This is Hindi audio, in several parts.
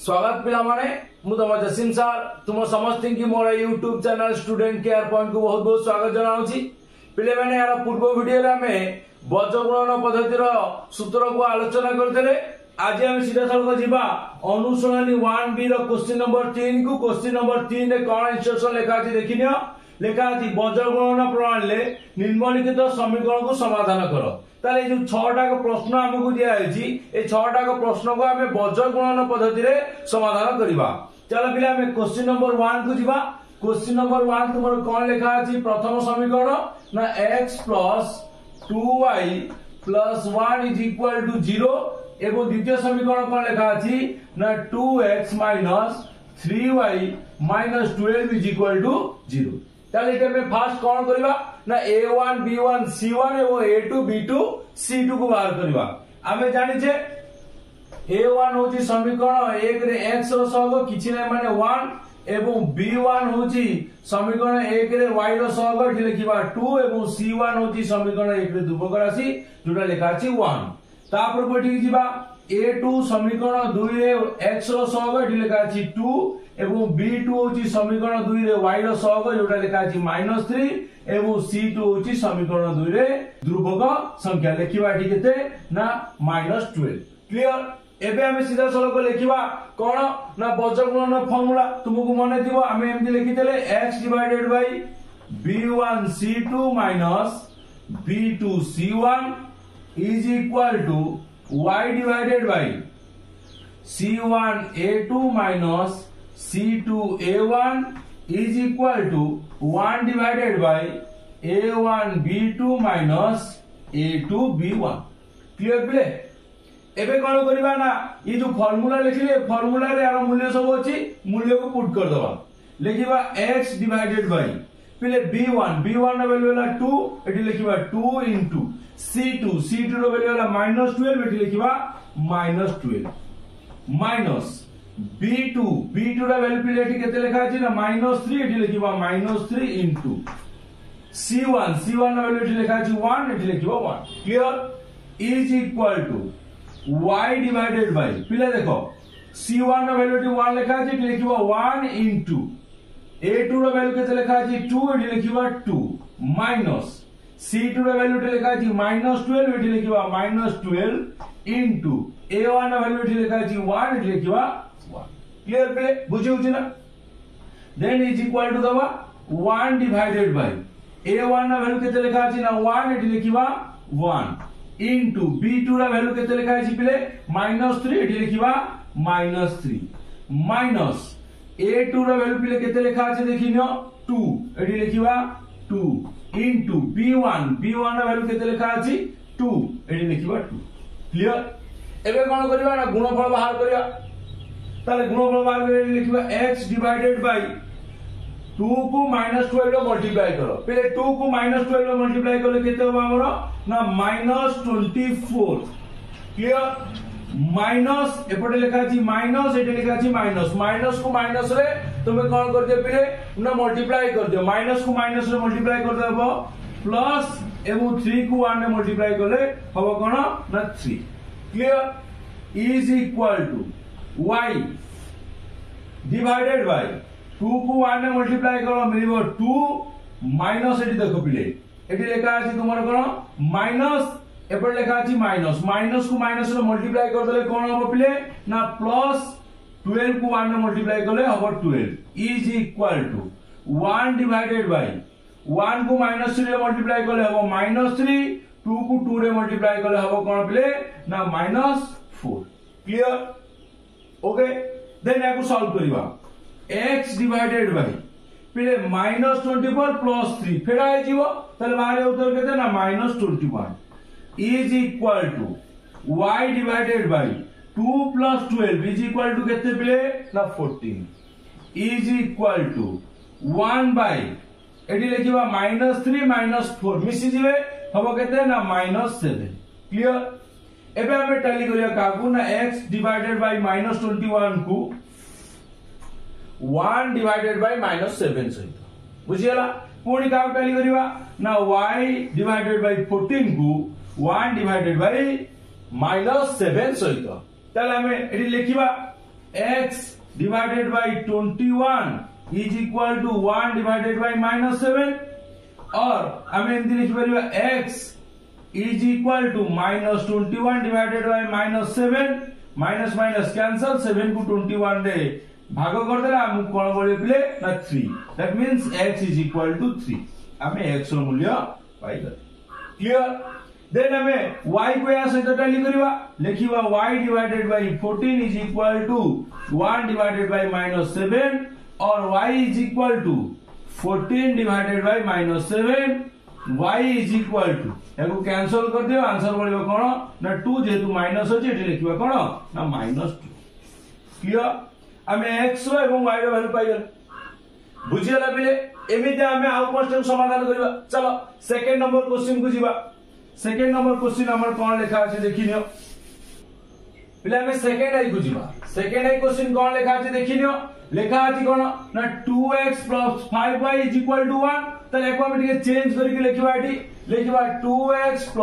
स्वागत पिला माने मु तुम जसीम सार तुम समस्त की मोर YouTube channel student care point को बहुत बहुत स्वागत जनाऊँगी। पिले मैंने यार पूर्व वीडियो वज्रगुणन पद्धतिर सूत्र को आलोचना करते। आज आम सीधा सड़क जीवा अनुशूनी 1B क्वेश्चन नंबर 3 को। क्वेश्चन नंबर 3 रे कौन इंस्ट्रक्शन लिखा अछि देखि नियो। लिखा अछि वज्रगुणन प्रणाली निम्नलिखित समीकरण को समाधान करो। ताले जो 6टा प्रश्न हमको दिया है ए 6टा प्रश्न को हमें वज्रगुणन पद्धति रे समाधान करबा। चलो पिला हमें क्वेश्चन नंबर 1 को जीवा। क्वेश्चन नंबर 1 तुमर कौन लिखा अछि प्रथम समीकरण ना x + 2y + 1 = 0 एवं द्वितीय समीकरण कौन लिखा अछि ना 2x - 3y - 12 = 0। ताले के में फास्ट कौन करबा ना a1 b1 c1 एवं a2 b2 c2 को बाहर करबा। आमे जानि छे a1 होची समीकरण 1 रे x रो सहग किछि नै माने 1 एवं b1 होची समीकरण 1 रे y रो सहग एठी लिखिबा 2 एवं c1 होची समीकरण 1 रे ध्रुवक राशि जोटा लिखा अछि 1। तापर कोठी जिबा a2 समीकरण 2 रे x रो सहग एठी लिखा अछि 2 एवं b2 होची समीकरण 2 रे y रो सहग जोटा लिखा अछि -3 एवं c2 होची समीकरण 2 रे ध्रुवक संख्या लिखिबा एठी केते ना -12। क्लियर। एबे हमें सीधा सड़क लिखिबा कोन ना वज्रगुणन फार्मूला तुमको मने दिबो। हमें एमदी लिखितले x / b1 c2 - b2 c1 is equal to y / c1 a2 - c2 a1 is equal to 1 / a1 b2 - a2 b1। Clear play. एबे कोन करबा ना ये जो फार्मूला लिखिले फार्मूला रे यार मूल्य सब अछि मूल्य को पुट कर दबा। लिखिबा x / पहले b1 रो वैल्यू होला 2 एठी लिखिबा 2 * c2 रो वैल्यू होला -12 एठी लिखिबा -12 माइनस b2 रो वैल्यू पहले एठी केते लिखा अछि ना -3 एठी लिखिबा -3 * c1 रो वैल्यू एठी लिखा अछि 1 एठी लिखिबा 1। Clear. Is equal to y / पहले देखो c1 रो वैल्यू 1 लिखा अछि एठी लिखिबा 1 * a2 रो वैल्यू केते लिखा अछि 2 एठी लिखिबा 2 माइनस c2 रो वैल्यू एठी लिखा अछि -12 एठी लिखिबा -12 * a1 रो वैल्यू एठी लिखा अछि 1 एठी लिखिबा 1। क्लियर पे बुझि होछि ना। देन इज इक्वल टू दबा 1 / a1 रो वैल्यू केते लिखा अछि ना 1 एठी लिखिबा 1 into b2 रा वैल्यू केते लिखा अछि पले -3 एठी लिखिबा -3 माइनस a2 रा वैल्यू पले केते लिखा अछि देखिनो 2 एठी लिखिबा 2 into b1 रा वैल्यू केते लिखा अछि 2 एठी लिखिबा 2। क्लियर। एबे कोन करबा ना गुणफल बाहर करबा। ताले गुणफल बाहर करे लिखिबा x / 2 को -12 मल्टीप्लाई करो। पहले 2 को -12 मल्टीप्लाई करले केते होबा हमरो ना -24। क्लियर। माइनस एपटे लिखा अछि माइनस एटे लिखा अछि माइनस को माइनस रे तुमे कोन कर दियो पहले ना मल्टीप्लाई कर दियो। माइनस को माइनस रे मल्टीप्लाई कर देबो प्लस एवं 3 को 1 रे मल्टीप्लाई करले होबो कोन ना 3। Clear. Is equal to y divided by 2 को 1 रे मल्टीप्लाई करो मिलिबो 2 माइनस एठी देखो पिले एठी लिखा अछि तुमर कोन माइनस एपर लिखा अछि माइनस को माइनस रे मल्टीप्लाई कर देले कोन होबो पिले ना प्लस 12 को 1 रे मल्टीप्लाई करले होबो 12 is equal to 1 divided by 1 को -3 रे मल्टीप्लाई करले होबो -3 2 को 2 रे मल्टीप्लाई करले होबो कोन पिले ना -4। क्लियर। ओके। देन याको सॉल्व करिबा x डिवाइडेड बाय पहले -24 प्लस 3 फिर आइ जीवो तले बाहर उत्तर केते ना -21 is equal to y divided by 2 + 12 is equal to केते पहले ना 14 इज इक्वल टू 1 बाय एडी लिखिबा -3 - 4 मिसी जिवे हबो केते ना -7। क्लियर। एबे हमें टैली करिया काकू ना x डिवाइडेड बाय -21 को 1 डिवाइडेड बाय -7 सहित बुझियला। पुणी का टैली करिवा ना y डिवाइडेड बाय 14 को 1 डिवाइडेड बाय -7 सहित ताले हमें AD लिखिबा x divided by 21 is equal to 1 divided by -7 और हमें एमती लिखि परिबा x is equal to -21 divided by -7 minus minus cancel 7 को 21 रे भाग कर देला हम कोन बळे पिले ना 3 that means x is equal to 3 हमें x रो मूल्य पाई गले क्लियर देन हमें y को या सहित टैली करबा लिखिबा y divided by 14 is equal to 1 divided by -7 और y is equal to 14 divided by -7 y is equal to echo cancel कर दियो आंसर बळिबो कोन ना 2 जेतु माइनस अछि एठी लिखिबा कोन ना -2 क्लियर हमें x रो एवं y रो वैल्यू पाई गेल बुझियला बिले एमिते हमें आउ क्वेश्चन समाधान करबा चलो सेकंड नंबर क्वेश्चन को जीवा सेकंड नंबर क्वेश्चन हमर कोन लिखा अछि देखिनियो पिले हमें सेकंड आई को जीवा सेकंड आई क्वेश्चन कोन लिखा अछि देखिनियो लिखा अछि कोन ना 2x + 5y = 1 त एको हम ଟିକେ चेंज करके लिखिबा एठी लिखिबा 2x +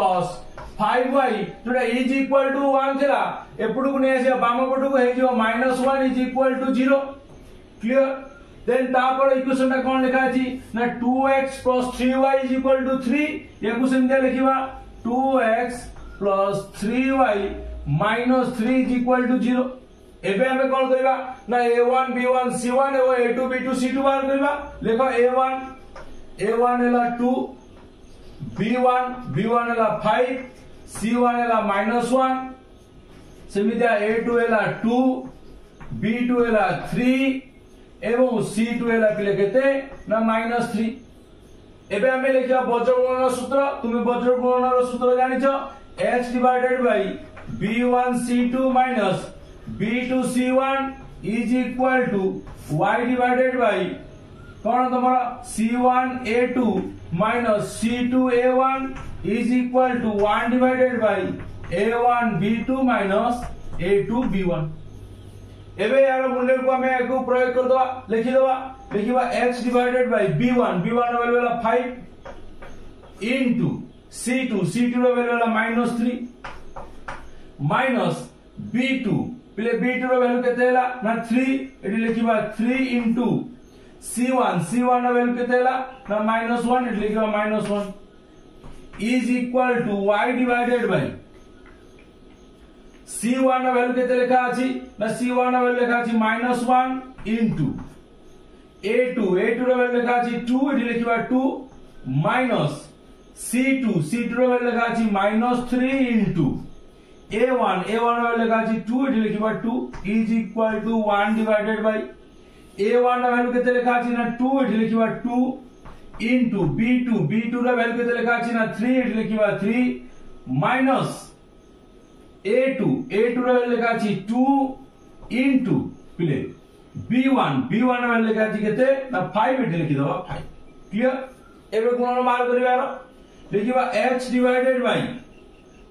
5y जोटा इज इक्वल टू 1 थिला एपडू को ने आसी बाम पटू को हे जो -1 is equal to 0 clear then तापर इक्वेशन ता कोन लिखा अछि ना 2x + 3y is equal to 3 एको सेमते लिखिबा 2x + 3y - 3 is equal to 0 एबे हमें कोन करबा ना a1 b1 c1 और a2 b2 c2 बार करबा लिखो a1 एला 2 b1 एला 5 c1 एला -1 सेमितिया a2 एला 2 b2 एला 3 एवं c2 एला पिले केते ना -3 एबे हमें लिखिया बज्रगुणन सूत्र तुमे बज्रगुणन सूत्र जानिछो h divided by b1 c2 minus b2 c1 is equal to y divided by cone तमरा c1 a2 minus c2 a1 is equal to 1 divided by a1 b2 minus a2 b1 एबे यार मूल्य को हमें एको प्रयोग कर दवा लिखिबा x divided by b1 रो वैल्यू वाला 5 into c2 रो वैल्यू वाला -3 minus b2 पहले b2 रो वैल्यू केते हैला ना 3 एठी लिखिबा 3 into c1 रो वैल्यू केते हैला ना -1 एठी लिखिबा -1 is equal to y divided by c1 रो वैल्यू केते लिखा अछि ना c1 रो वैल्यू लिखा अछि -1 into a2 रो वैल्यू लिखा अछि 2 एठी लिखिबा 2 minus c2 रो वैल्यू लिखा अछि -3 into a1 रो वैल्यू लिखा अछि 2 एठी लिखिबा 2 is equal to 1 divided by a1 रो वैल्यू केते लिखा अछि ना 2 एठी लिखिबा 2 into b2 रो वैल्यू केते लिखा अछि ना 3 एठी लिखिबा 3 minus a2 रो वैल्यू लिखा अछि 2 into पिले b1 रो वैल्यू लिखा अछि केते ना 5 एठी लिखि दबा 5 क्लियर एबे गुणन मार करिवार लिखिबा h divided by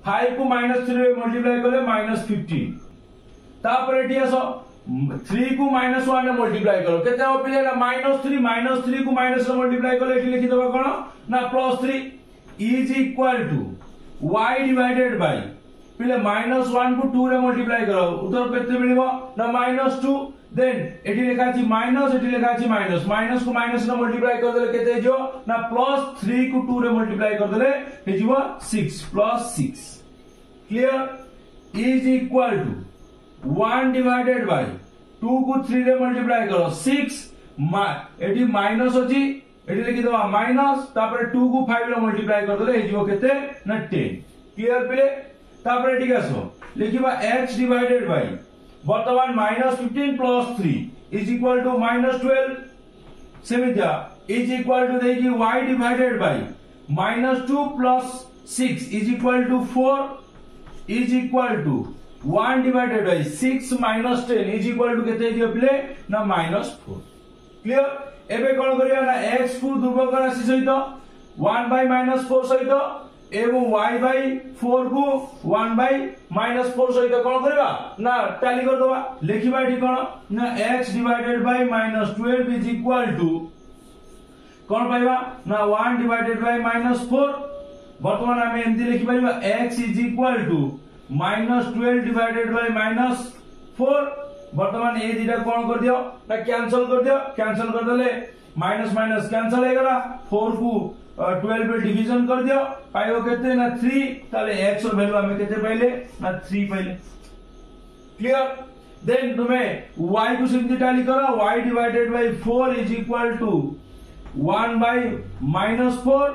5 को -3 रे मल्टीप्लाई करले -15 तापर एठी आसो 3 को -1 रे मल्टीप्लाई करो केते हो पिले ना -3 को माइनस रे मल्टीप्लाई करले एठी लिखि दबा कोन ना +3 is equal to y divided by पिले -1 को 2 रे मल्टीप्लाई करो उत्तर केते मिलिबो ना -2 देन एठी लिखा अछि माइनस एठी लिखा अछि माइनस को माइनस रे मल्टीप्लाई कर देले केते जो ना +3 को 2 रे मल्टीप्लाई कर देले हे जीवो 6 +6 clear is equal to 1 divided by 2 को 3 रे मल्टीप्लाई करो 6 एठी माइनस अछि एठी लिखि दवा माइनस तापर 2 को 5 रे मल्टीप्लाई कर देले हे जीवो केते ना 10 क्लियर पिले तापर एठी आसो लिखिबा h डिवाइडेड बाय वर्तमान -15 + 3 इज इक्वल टू -12 सेमितिया इज इक्वल टू देखि y divided by -2 + 6 is equal to 4 is equal to 1 divided by 6 - 10 is equal to केते दियो प्ले ना -4 क्लियर एबे कोन करिया ना x को ध्रुवक राशि सहित 1 बाय -4 सहित एवं y बाय 4 को 1 बाय -4 सहित कोन करबा ना टैली कर दबा लिखिबा एठी कोन ना x divided by -12 is equal to कोन पाइबा ना 1 डिवाइडेड बाय -4 वर्तमान हमें एमती लिखि परिबा x is equal to -12 divided by -4 वर्तमान ए दिटा कोन कर दियो ना कैंसिल कर दियो कैंसिल कर देले माइनस माइनस कैंसिल हे गला 4 को 12 पे डिवीजन कर दियो पाइबो केते ना 3 ताले x रो वैल्यू हमें केते पाइले ना 3 पाइले क्लियर देन तुम्हें y को सिंपली टैली करो y divided by 4 is equal to 1 by -4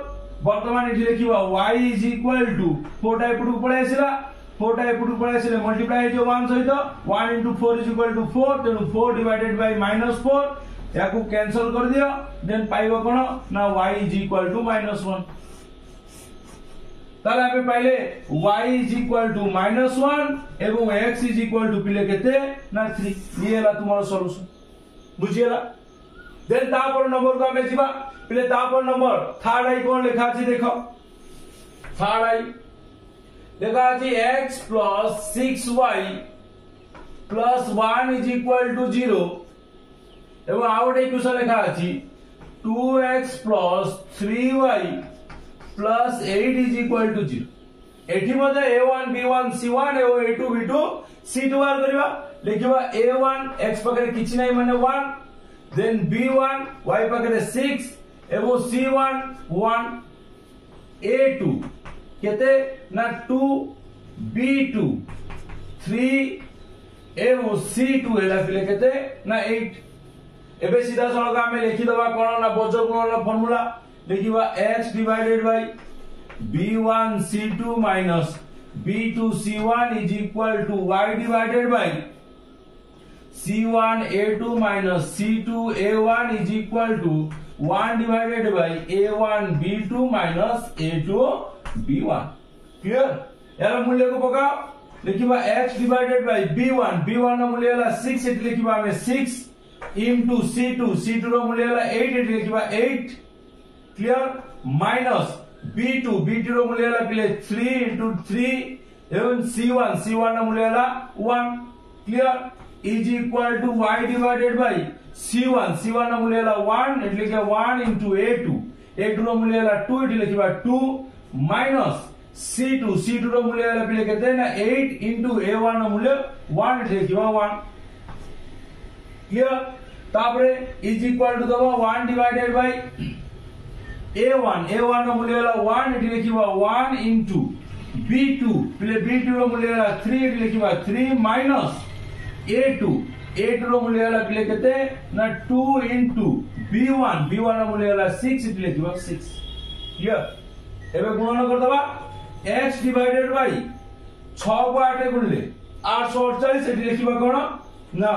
वर्तमान इठी लिखिबा y इज इक्वल टू 4 टा एपटू पळे आसिला 4 टा एपटू पळे आसिले मल्टीप्लाई जो 1 सहित 1 into 4 is equal to 4 तेनु 4 divided by -4 याकू कैंसिल कर दियो देन पाइबो कोन ना y is equal to -1 ताले हमें पहले y is equal to -1 एवं x is equal to पिले केते ना 3 ये ला तुम्हारा सॉल्यूशन बुझियला देन तापर नंबर को हमें जीवा पिले तापर नंबर थर्ड आई कोन लिखा अछि देखो थर्ड आई लिखा अछि x plus 6y plus 1 is equal to 0 एवं आउट इक्वेशन लिखा अछि 2x plus 3y plus 8 is equal to 0 एठी मध्ये a1 b1 c1 एवं a2 b2 c2 बार करबा लिखिबा a1 x पकरे किछि नै माने 1 देन b1 y पकरे 6 एवं c1 1 a2 केते ना 2 b2 3 एवं c2 एला पिले केते ना 8 एबे सीधा सळक हमें लिखि दबा कोन ना बजगुणन फार्मूला लिखिबा x divided by b1 c2 minus b2 c1 is equal to y divided by c1 a2 minus c2 a1 is equal to 1 divided by a1 b2 minus a2 b1 clear यार मूल्य को पकाओ लिखिबा x divided by b1 b1 रो मूल्य हला 6 एट लिखिबा हमें 6 into c2 c2 रो मूल्य हला 8 एट लिखिबा 8 क्लियर माइनस b2 b2 रो मूल्य हला पिले 3 into 3 एवं c1 c1 रो मूल्य हला 1 clear is equal to y divided by c1 c1 रो मूल्य हला 1 एट लिखे 1 into a2 a2 रो मूल्य हला 2 एट लिखिबा 2 माइनस c2 c2 रो मूल्य हला पिले केते ना 8 into a1 रो मूल्य 1 एट लिखिबा 1 क्लियर तापरे इज इक्वल टू दबा 1 डिवाइडेड बाय a1 रो मूल्य हला 1 एटी लिखिबा 1 into b2 पिले b2 रो मूल्य हला 3 एटी लिखिबा 3 माइनस a2 रो मूल्य हला पिले केते ना 2 into b1 रो मूल्य हला 6 एटी लिखिबा 6 क्लियर एबे गुणन कर दबा x डिवाइडेड बाय 6 को 8 गुणले 848 एटी लिखिबा कोन ना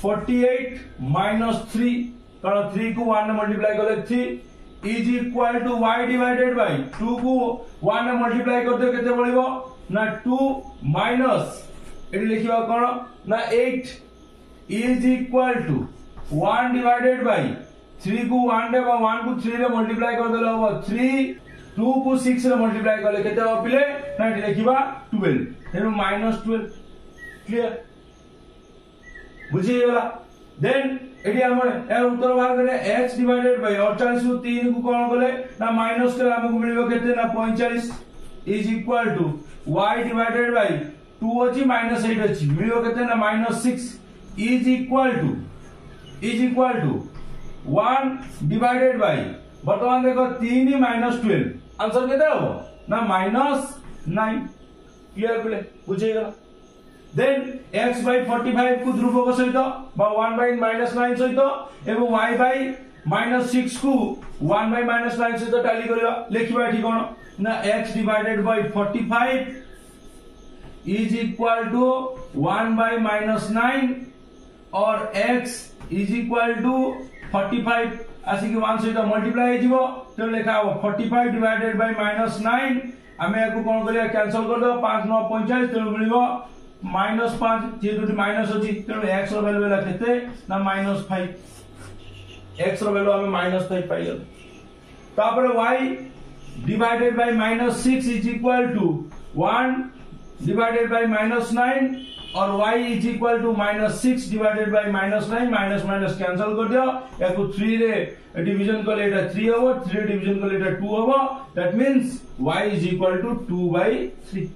48 minus 3 कारण 3 को 1 ने मल्टीप्लाई करले 3 is equal to y divided by 2 को 1 ने मल्टीप्लाई करते केते बळिबो ना 2 माइनस एटी लिखिबा कोन ना 8 is equal to 1 divided by 3 को 1 रे 1 को 3 रे मल्टीप्लाई कर देलो हो 3 2 को 6 रे मल्टीप्लाई करले केते हो पिले ना एटी लिखिबा 12 हेनु -12 क्लियर बुझियला देन एडी हमर ए उत्तर बाहर करे x डिवाइडेड बाय 48 को 3 को कोन करले ना माइनस करे हमको मिलिबो केते ना 45 is equal to y divided by 2 अछि -8 अछि मिलिबो केते ना -6 is equal to 1 divided by वर्तमान देखो 3 -12 आंसर केते हो ना -9 क्लियर बोले बुझियला देन x by 45 को ध्रुवक सहित बा 1 by -9 सहित एवं y by -6 को 1 by -9 सहित टैली करियो लिखिबा एठी कोन ना x divided by 45 is equal to 1 by -9 और x इज इक्वल टू 45 आसी के 1 सहित मल्टीप्लाई हे जिवो तो लिखा हो 45 डिवाइडेड बाय -9 हमें याको कोन करिया कैंसिल कर दो 5 9 45 तो मिलिबो -5 जेतु माइनस अछि तेनु x रो वैल्यू होला केते ना -5 x रो वैल्यू हमें -5 पाइयो तापर y divided by -6 is equal to 1 divided by -9 और y is equal to -6 divided by -9 minus minus cancel कर दियो याको 3 रे डिवीजन कर लेटा 3 होबो 3 डिवीजन कर लेटा 2 होबो that means y is equal to 2/3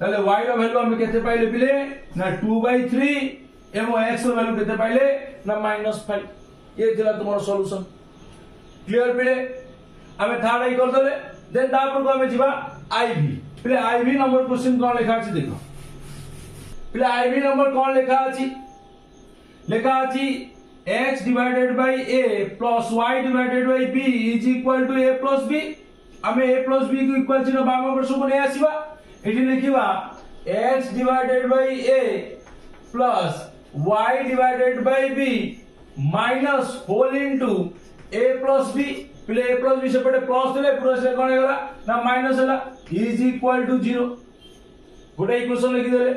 ताले y रो वैल्यू हम केते पाइले पिले ना 2/3 एवं x रो वैल्यू केते पाइले ना -5 ये थिला तुमर सॉल्यूशन क्लियर पिले हमें थर्ड आई कर देले देन तापर को हमें जीवा आईवी पिले आईवी नंबर क्वेश्चन कोन लिखा अछि देखो पिले आईवी नंबर कोन लिखा अछि x divided by a plus y divided by b is equal to a plus b हमें a plus b को इक्वल चिन्ह बाम वर्ष को नै आसीबा एठी लिखिबा x divided by a plus y divided by b minus whole into a plus b पिले a plus b सेपटे प्लस देले पूरा से कोन हेला ना माइनस हेला is equal to 0 गोटे इक्वेशन लिखि देले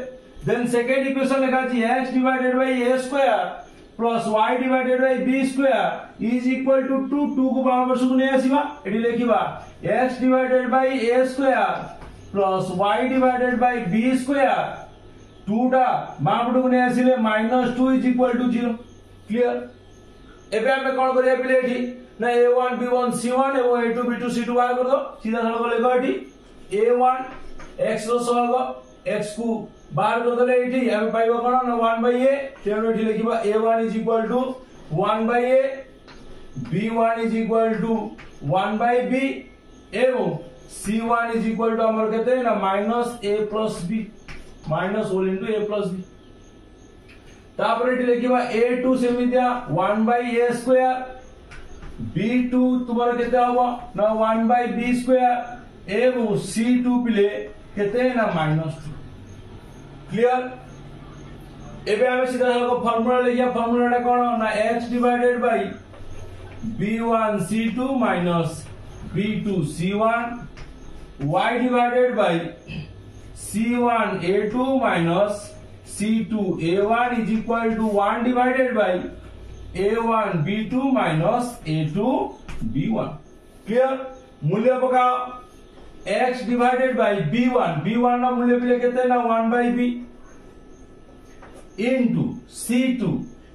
देन सेकंड इक्वेशन लिखा छी x divided by a square plus y divided by b square is equal to 2 को बाम वर्ष को नै आसीबा एठी लिखिबा x divided by a square plus y divided by b square 2 टा बाम को नै आसीले -2 is equal to 0 क्लियर एबे हमें कोन करिया पिले एठी ना a1 b1 c1 एवं a2 b2 c2 बाहर कर दो सीधा सरल लेखो एठी a1 x रो सहग x को बाहर कर देले एठी हम पाइबो कोन ना 1/a तेनो एठी लिखिबा a1 is equal to 1/a b1 is equal to 1/b एवं c1 is equal to हमर केते ना -a plus b minus whole into a plus b तापर एठी लिखिबा a2 सेमिदिया 1/a square b2 तुम्हारे केते हबो ना 1/b square एवं c2 पिले केते ना -2 क्लियर एबे हमें सीधा सरल फार्मूला लिखिया फार्मूलाटा कोन ना x divided by b1 c2 minus b2 c1 y divided by c1 a2 minus c2 a1 is equal to 1 divided by a1 b2 minus a2 b1 clear मूल्य पकाओ x divided by b1 ना मूल्य पिले केते ना 1/b into c2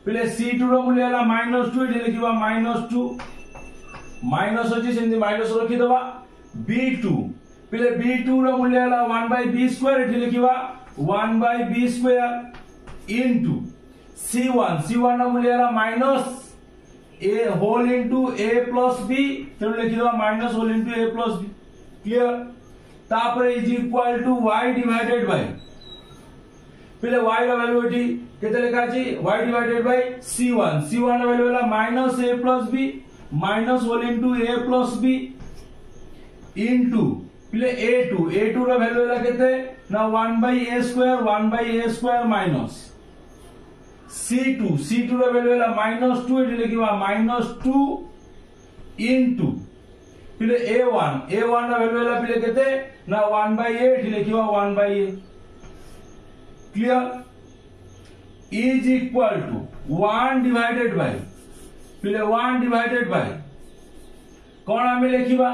पिले c2 रो मूल्य हला -2 एठी लिखिबा -2 माइनस अछि सेंदी माइनस रखि दबा b2 पिले b2 रो मूल्य हला 1/b स्क्वायर एठी लिखिबा 1/b स्क्वायर into c1 रो मूल्य हला minus a whole into a plus b तेनु लिखि दबा minus whole into a plus b clear तापर is equal to y divided by पहले y रा वैल्यू एठी केते लिखा छी y डिवाइडेड बाय c1 रा वैल्यू होला -a plus b minus whole into a plus b into पहले a2 रा वैल्यू होला केते ना 1/a स्क्वायर माइनस c2 रा वैल्यू होला -2 एठी लिखिबा -2 इनटू पिले a1 ना वैल्यू होला पिले केते ना 1/a एठी लिखिबा 1/a clear is equal to 1 divided by पिले 1 डिवाइडेड बाय कोन हमें लिखिबा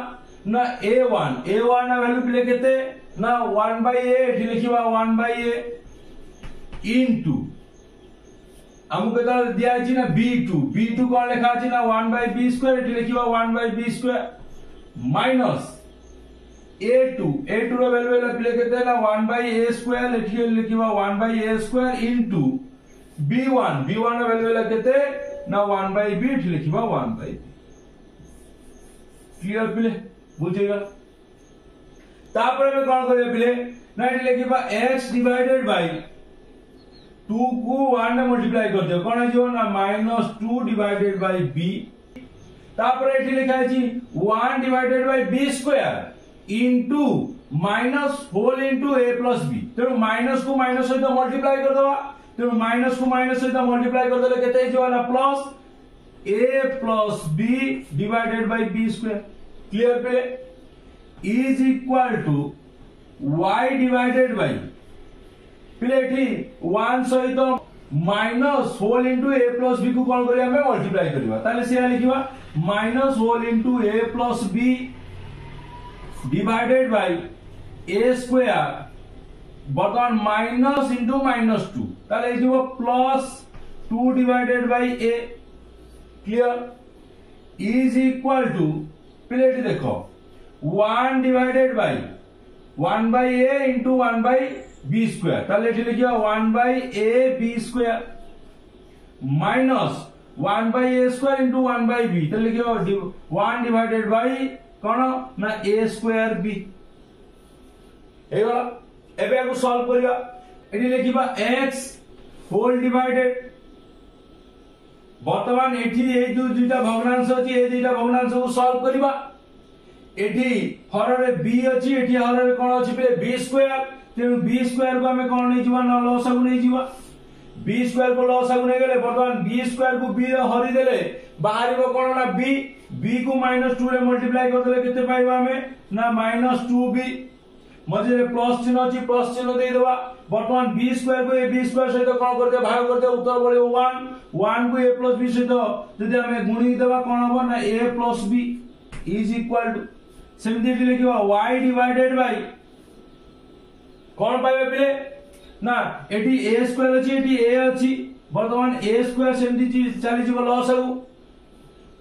ना a1 ना वैल्यू पिले केते ना 1/a एठी लिखिबा 1/a इनटू हमको केता दिया छी ना b2 कोन लिखा छी ना 1/b स्क्वायर एठी लिखिबा 1/b स्क्वायर माइनस a2 रो वैल्यू होला पिले केते ना 1/a स्क्वायर एठी लिखिबा 1/a स्क्वायर इनटू b1 रो वैल्यू होला केते ना 1/b एठी लिखिबा 1/b क्लियर पिले बुझेगा तापर में कोन करे पिले ना एठी लिखिबा x डिवाइडेड बाय 2 को 1 ने मल्टीप्लाई कर दियो कोन आजो ना -2 डिवाइडेड बाय b तापर एठी लिखा छी 1 divided by b square into minus whole into a plus b तेनु माइनस को माइनस सहित मल्टीप्लाई कर दवा तेनु माइनस को माइनस सहित मल्टीप्लाई कर देले केते जे वाला plus a plus b divided by b square clear पे is equal to y divided by पिले एठी 1 सहित minus whole into a plus b को कोन करिया हमें मल्टीप्लाई करबा ताले से लिखिबा minus whole into a plus b divided by a square बटन माइनस इनटू -2 ताले इजिबो plus 2 divided by a clear is equal to पिलेट देखो 1 divided bye 1/a into 1/b square ताले एठी लिखिबा 1/a b square minus 1/a² into 1/b तो लिखियो 1 डिवाइडेड बाई कौन ना a² b हे गला एबे को सॉल्व करिया एटी लिखिबा x होल डिवाइडेड वर्तमान एठी ए दुईटा भग्नांश अछि ए दुईटा भग्नांश को सॉल्व करिबा एठी हर रे b अछि एठी हर रे कोन अछि पे b² तेनु b² को हमें कोन नै जीवा न लसागु नै जीवा b² को लसागु नै गेले वर्तमान b² को b रे हरि देले बाहरिबो कोन ना b को -2 रे मल्टीप्लाई कर देले केते पाइबा हमें ना -2b मझे प्लस चिन्ह अछि प्लस चिन्ह दे देबा वर्तमान b² को ab² सहित कोन करते भाग करते उत्तर बळियो 1 को a + b सहित जदि हमें गुणी देबा कोन हो ना a + b is equal to सेमति लिखिबा y डिवाइडेड बाय कोन पाइबे पिले ना एटी a² अछि एटी a अछि वर्तमान a² सेमति चली जीव लॉस हो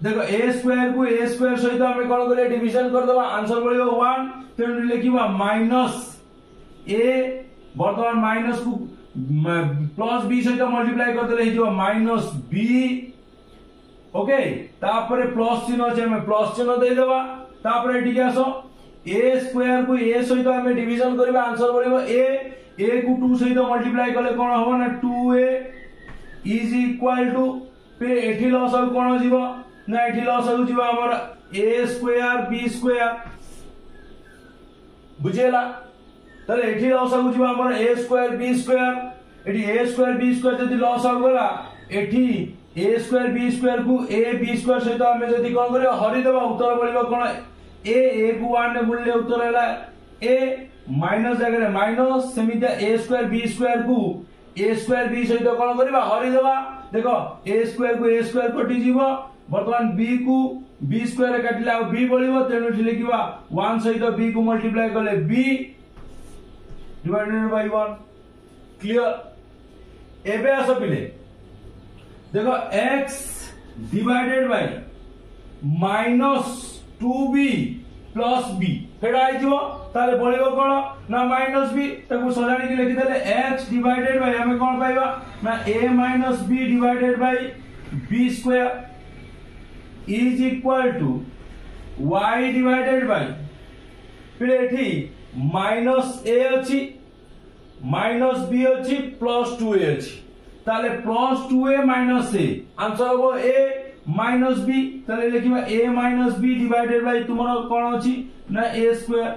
देखो a² को a² सहित हमें कोन करे डिवीजन कर देबा आंसर बळियो 1 तेनु लिखिबा माइनस a वर्तमान माइनस को प्लस b सहित मल्टीप्लाई कर देले हिजो माइनस b ओके तापरे प्लस चिन्ह छै हमें प्लस चिन्ह दे देबा तापरे एठी आसो a² को a सहित हमें डिवीजन करबा आंसर बळियो a को 2 सहित मल्टीप्लाई करले कोन हो ना 2a इज इक्वल टू फिर एठी लॉस हो कोन जीवो ना एठी लॉस हो जीवो हमर a² b² बुझेला तले एठी लॉस हो जीवो हमर a² b² एठी a² b² जदी लॉस हो गला एठी a² b² को a b² सहित हमें जदी कोन करियो हरि देबा उत्तर बळियो कोन a को 1 ने गुणले उत्तर हैला a माइनस जगह माइनस सेमिता a² b² को a² b सहित कोन करबा हरि देबा देखो a² को a² कटि जीवो वर्तमान b को b² रे काटिला b बळियो तेनु लिखिबा 1 सहित b को मल्टीप्लाई करले b डिवाइडेड बाय 1 क्लियर एबे आसो पिले देखो x divided bye -2b plus b फेडा आइजो ताले बळियो कोन ना -b ताकू सजानी के लिखि देले x डिवाइडेड बाय हमें कोन पाइबा ना a - b divided by b² is equal to y divided by फिर एठी -a अछि -b अछि +2a अछि ताले +2a - a आंसर हो a - b ताले लिखिबा a - b डिवाइडेड बाय तुमरो कोन अछि ना a²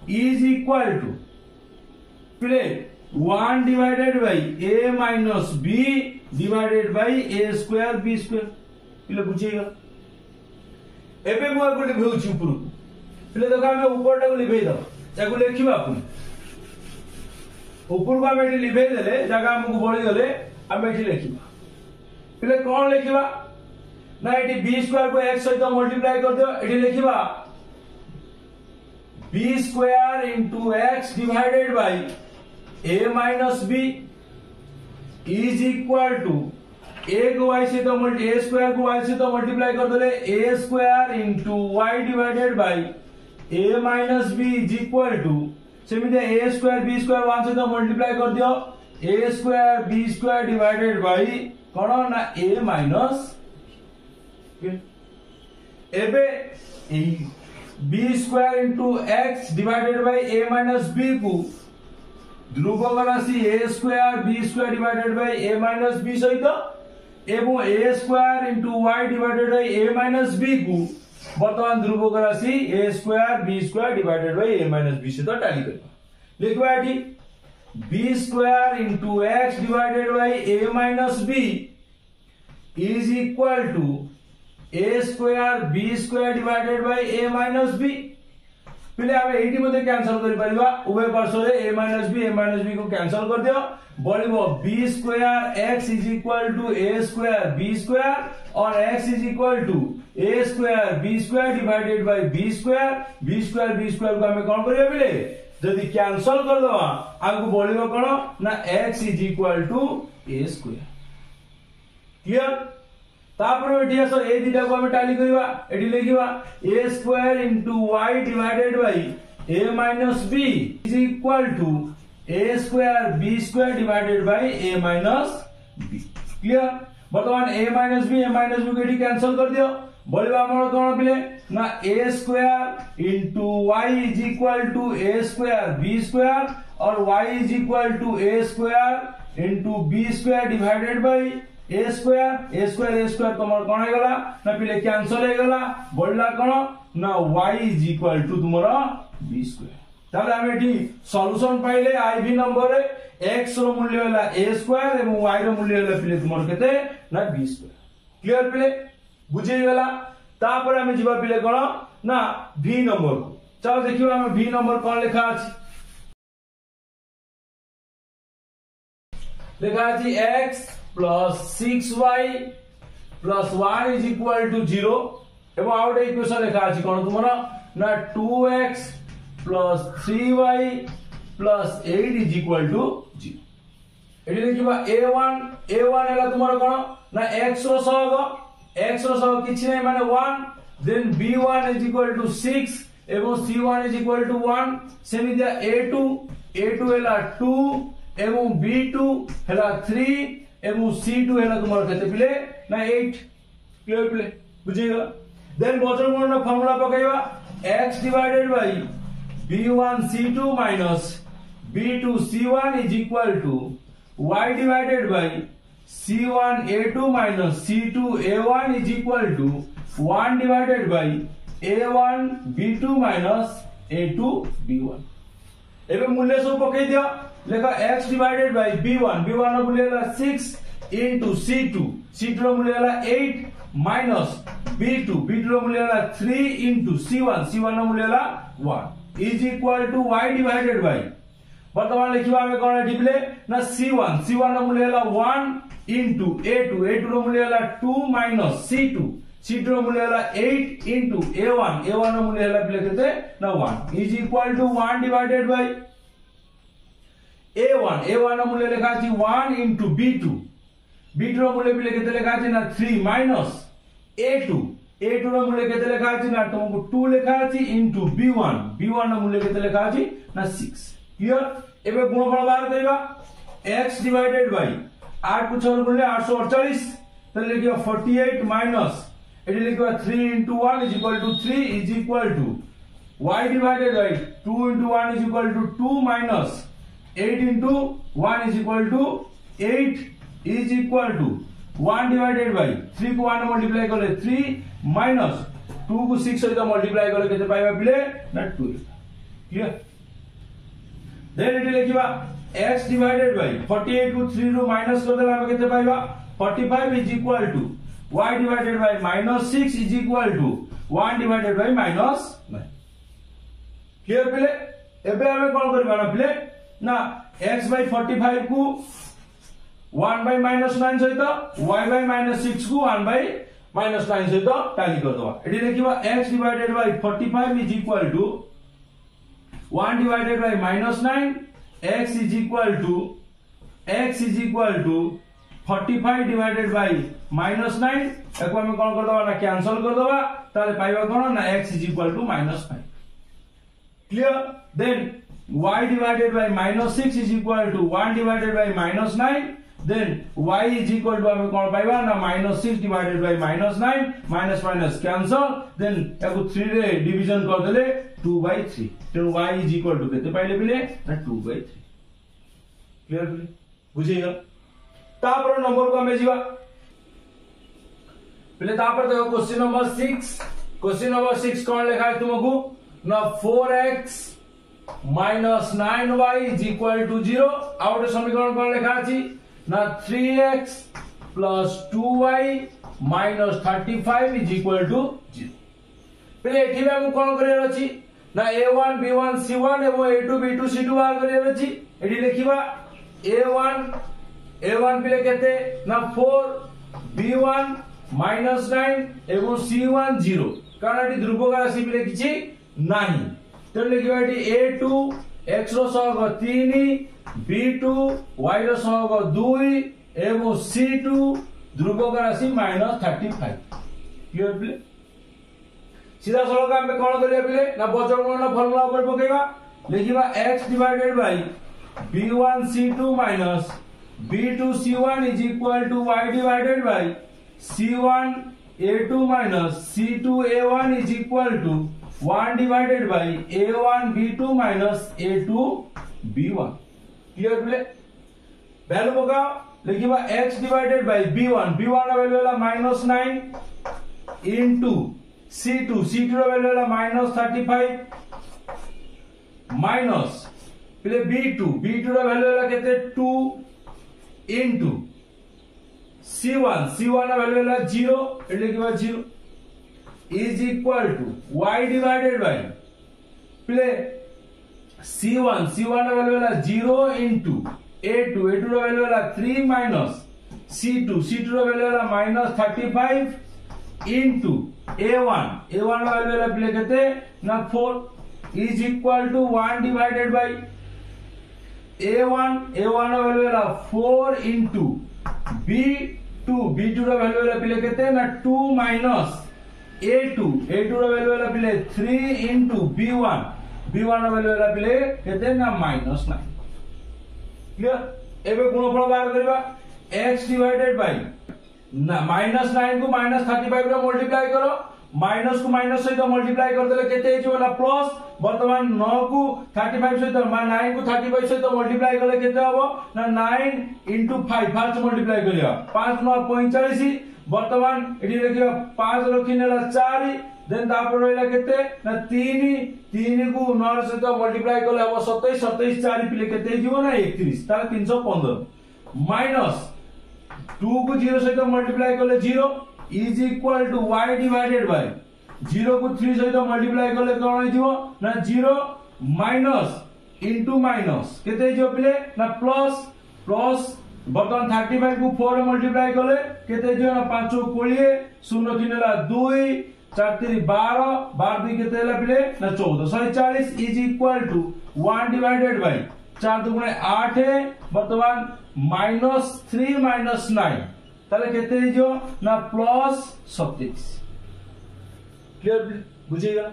इज इक्वल टू फिर 1 divided by a - b divided bye a² b² पिले बुझिएगा एबे मो को लिखौछि ऊपर पिले देखो हमें ऊपरटा को लिखै दो ताको लिखिबा अपन ऊपर को हमें लिखै देले जगह हमको बळी गले हमें एठी लिखिबा पिले कोन लिखिबा ना एठी b² को x सहित मल्टीप्लाई कर दियो एठी लिखिबा b² into x divided by a - b is equal to a को y से तो a² को y से तो मल्टीप्लाई कर देले a² into y divided by a - b is equal to सेमिते a² b² 1 से तो मल्टीप्लाई कर दियो a² b² डिवाइडेड बाय कोन ना a एबे b² into x divided by a - b को ध्रुवक राशि a² b² divided by a - b सहित एवं a² into y divided by a - b को वर्तमान ध्रुवक राशि a² b² divided by a - b से तो टैली करबा लिखबा एठी b² into x divided by a - b is equal to a² b² divided by a - b पहले हमें एटी मध्ये कैंसिल करि परिबा उभय पार्श्व रे a - b को कैंसिल कर दियो बळिबो b² x is equal to a² b² और x is equal to a² b² divided by b² को हमें कोन करियो बिले जदी कैंसिल कर दवा आगु बळिबो कोन ना x is equal to a² clear तापर एठी आसो ए दिटा को हम टैली करबा एठी लिखिबा a² into y divided by a - b is equal to a² b² divided by a - b clear बर्तमान a माइनस b को एठी कैंसिल कर दियो बोलबा हमर कोन पिले ना a square into y is equal to a square b square और y is equal to a square into b square divided by a square तुमर कोन हे गला ना पिले कैंसिल हे गला बोलला कोन ना y इज इक्वल टू तुमर b स्क्वायर ताले हम एठी सॉल्यूशन पाइले आईवी नंबर रे x रो मूल्य होला a स्क्वायर एवं y रो मूल्य होला पिले तुमर केते ना b स्क्वायर क्लियर पिले बुझे गला तापर हम जीवा पिले कोन ना v नंबर को चलो देखियो हम v नंबर कोन लिखा अछि लिखा अछि x plus 6y plus 1 is equal to 0 एवं आउट इक्वेशन लिखा अछि कोन तुमरा ना 2x plus 3y plus 8 is equal to 0 एडी लिखिबा a1 हैला तुमरा कोन ना x रो सहग किछि नै माने 1 then b1 is equal to 6 एवं c1 is equal to 1 सेमिदिया a2 हैला 2 एवं b2 हैला 3 एवं c2 हैला तुमरा केते पिले ना 8 क्लियर पिले बुझिगा देन बचन फार्मूला पकाइबा x divided by b1 c2 minus b2 c1 is equal to y divided by c1 a2 minus c2 a1 is equal to 1 divided by a1 b2 minus a2 b1 एबे मूल्य सब पकई दियो लेखा x divided by b1 रो मूल्य होला 6 into c2 रो मूल्य होला 8 minus b2 रो मूल्य होला 3 into c1 रो मूल्य होला 1 is equal to y divided by वर्तमान लिखिबा हमें कोन डिप्ले ना c1 रो मूल्य होला 1 into a2 रो मूल्य होला 2 minus c2 रो मूल्य होला 8 into a1 रो मूल्य होला प्ले केते ना 1 is equal to 1 divided by a1 रो मूल्य लिखा अछि 1 into b2 रो मूल्य प्ले केते लिखा अछि ना 3 minus a2 रो मूल्य केते लिखा अछि ना तुमको 2 लिखा अछि into b1 रो मूल्य केते लिखा अछि ना 6 क्लियर एबे गुणफल बाहर करिबा x डिवाइडेड बाय 8 को 6 गुणले 848 त लिखियो 48 माइनस एडी लिखियो 3 into 1 is equal to 3 is equal to y divided by 2 into 1 is equal to 2 minus 8 into 1 is equal to 8 is equal to 1 divided by 3 को 1 मल्टीप्लाई करले 3 minus 2 को 6 सहित मल्टीप्लाई करले केते पाइबा पिले ना 2 क्लियर देन एटी लिखिबा x divided by 48 को 3 रो माइनस कर देला हम केते पाइबा 45 is equal to y divided by minus 6 is equal to 1 divided by minus 9 clear पिले एबे हमें कोन करबा ना पिले ना x by 45 को 1 by minus 9 सहित y by minus 6 को 1 by minus 9 सहित टैली कर दवा एटी लिखिबा x divided by 45 is equal to 1 divided by minus 9 x is equal to 45 divided by minus 9 एको हम कोन कर दवा ना कैंसिल कर दवा ताले पाइबा कोन ना x is equal to minus 5 clear then y divided by minus 6 is equal to 1 divided by minus 9 then y is equal to हम कोन पाइबा ना minus 6 divided by minus 9 minus cancel then एको 3 रे डिवीजन कर देले 2/3 तेनु y is equal to केते पाइले बिले ना 2/3 क्लियर बिले बुझियो तापर नंबर को हमें जीवा पहले तापर देखो क्वेश्चन नंबर 6 कौन लिखा है तुमको ना 4x minus 9y is equal to 0 out समीकरण कौन लिखा अछि ना 3x plus 2y minus 35 is equal to 0 पहले एठी हम कौन करियर अछि ना a1 b1 c1 एवं a2 b2 c2 बाहर करियर अछि एठी लिखिबा a1 पहले कहते ना 4 b1 minus 9 एवं c1 0 कारण एठी ध्रुवक राशि पहले किछि नाही तो लिखिबा एठी a2 x रो सहग 3 b2 y रो सहग 2 एवं c2 ध्रुवक राशि -35 क्लियर प्ले सीधा सरल काम में कोन करिया प्ले ना बचन फार्मूला ऊपर पकेबा लिखिबा x divided by b1 c2 minus B2C1 is equal to y divided by C1A2 minus C2A1 is equal to 1 divided by A1B2 minus A2B1. Clear play value पकाओ लिखिबा x divided by B1 B1 रा वैल्यू होला -9 into C2 C2 रा वैल्यू होला -35 माइनस प्ले B2 B2 रा वैल्यू होला केते 2 into C1 रा वैल्यू होला 0 એટલે કે 0 is equal to y divided by play C1 रा वैल्यू होला 0 into A2 रा वैल्यू होला 3 minus C2 रा वैल्यू होला -35 into A1 रा वैल्यू होला प्ले केते ना 4 is equal to 1 divided by A1 रा वैल्यू होला 4 into B2 रा वैल्यू होला प्ले केते ना 2 minus A2 रा वैल्यू होला प्ले 3 into B1 रा वैल्यू होला प्ले केते ना -9 क्लियर एबे गुणफल बाहर करबा x डिवाइडेड बाय -9 को -35 रे मल्टीप्लाई करो माइनस को माइनस सहित मल्टीप्लाई कर देले केते हिजो वाला प्लस वर्तमान 9 को 35 सहित 9 को 35 सहित मल्टीप्लाई करले केते हबो ना 9 into 5 फास्ट मल्टीप्लाई करिया 5 9 45 वर्तमान एडी देखियो 5 रखिनेला 4 देन तापर रहला केते ना 3 को 9 सहित मल्टीप्लाई करले हबो 27 27 4 पिले केते हिजो ना 31 तार 315 माइनस 2 को 0 सहित मल्टीप्लाई करले 0 is equal to y divided by 0 को 3 सहित मल्टीप्लाई करले कोन हिजो ना 0 माइनस into माइनस केते हिजो पिले ना प्लस बर्तमान 35 को 4 मल्टीप्लाई करले केते हिजो ना 5 20 0 किनेला 2 4 3 12 12 2 केते हला पिले ना 14 140 is equal to 1 divided by 4 2 8 वर्तमान -3 -9 ताले केते हिजो ना प्लस 27 क्लियर बुझिगा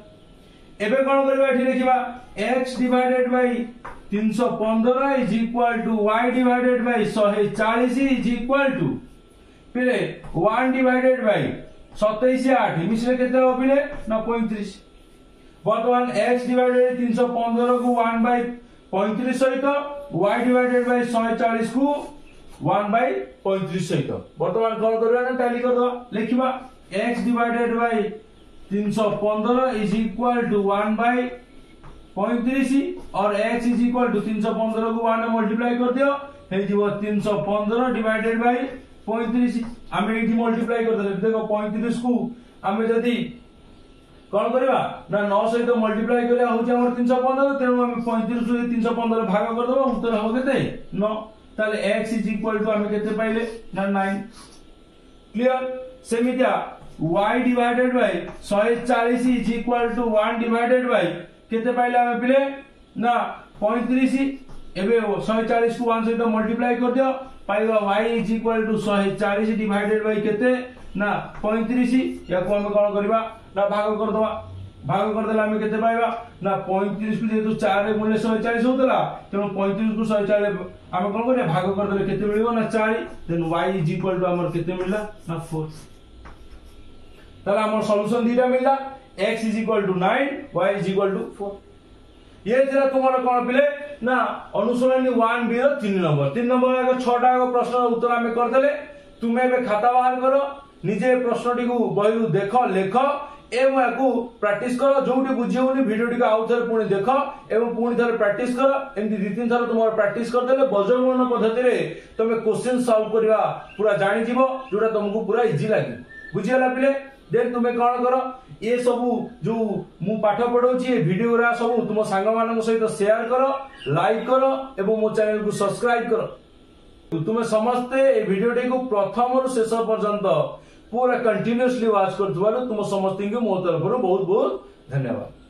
एबे कोन करबा एठी लिखिबा x divided by 315 is equal to y divided by 140 is equal to पिले 1 डिवाइडेड बाय 27 8 मिसले केते हो पिले ना 35 वर्तमान x डिवाइडेड 315 को 1 बाय 35 सहित y डिवाइडेड बाय 140 को 1 बाय 35 सहित वर्तमान कोन करबा ना टैली कर दो लिखिबा x divided by 315 is equal to 1 by 35 और x इज इक्वल टू 315 को 1 में मल्टीप्लाई कर दियो हे जीवो 315 डिवाइडेड बाय 35 हमें एठी मल्टीप्लाई कर दे देखो 35 को हमें जदी कोन करबा ना 9 सहित मल्टीप्लाई करे होचे हमर 315 तेनु हम 35 से 315 भाग कर दबो उत्तर हो केते 9 ताले x इज इक्वल टू हमें केते पाइले ना 9 क्लियर सेमितिया y divided by 140 is equal to 1 divided by केते पाइले हमें पिले ना 35 एबे 140 को 1 सहित मल्टीप्लाई कर दियो पाइबा y is equal to 140 divided by केते ना 35 या को हम कोन करबा ना भाग कर दवा भाग कर देला हमें केते पाइबा ना 35 को जेतु 4 रे गुणले 140 होतला तेनु 35 को 140 हमें कोन करे भाग कर देले केते मिलिबो ना 4 then y is equal to हमर केते मिलला ना 4 तला हमर सॉल्यूशन दीटा मिलला x is equal to 9 y is equal to 4 ये जरा तुम्हारा कोन पिले ना अनुसरणी 1 बी रो 3 नंबर का 6टा प्रश्न उत्तर हमें कर देले तुमे बे खाता बाहर करो निजे प्रश्नटी को बहिरु देखो लेखो एवं याकू प्रैक्टिस करो जोटी बुझियोनी वीडियोटी को आउ थरे पुणी देखो एवं पुणी थरे प्रैक्टिस करो एमती 2-3 थर तुम प्रैक्टिस कर देले बजगणन पद्धति रे तुमे क्वेश्चन सॉल्व करबा पूरा जानि जीवो जोटा तुमको पूरा इजी लागी बुझियला पिले देन तुमे कोन करो ये सब जो मु पाठ पढौची ए वीडियो रा सब तुम संग मानक सहित शेयर करो लाइक करो एवं मो चैनल को सब्सक्राइब करो तुमे समस्ते ए वीडियोटी को प्रथम रु शेष पर्यंत पूरा कंटिन्यूअसली वाच करथुवारो तुम समस्त को मो तरफ बहुत बहुत धन्यवाद।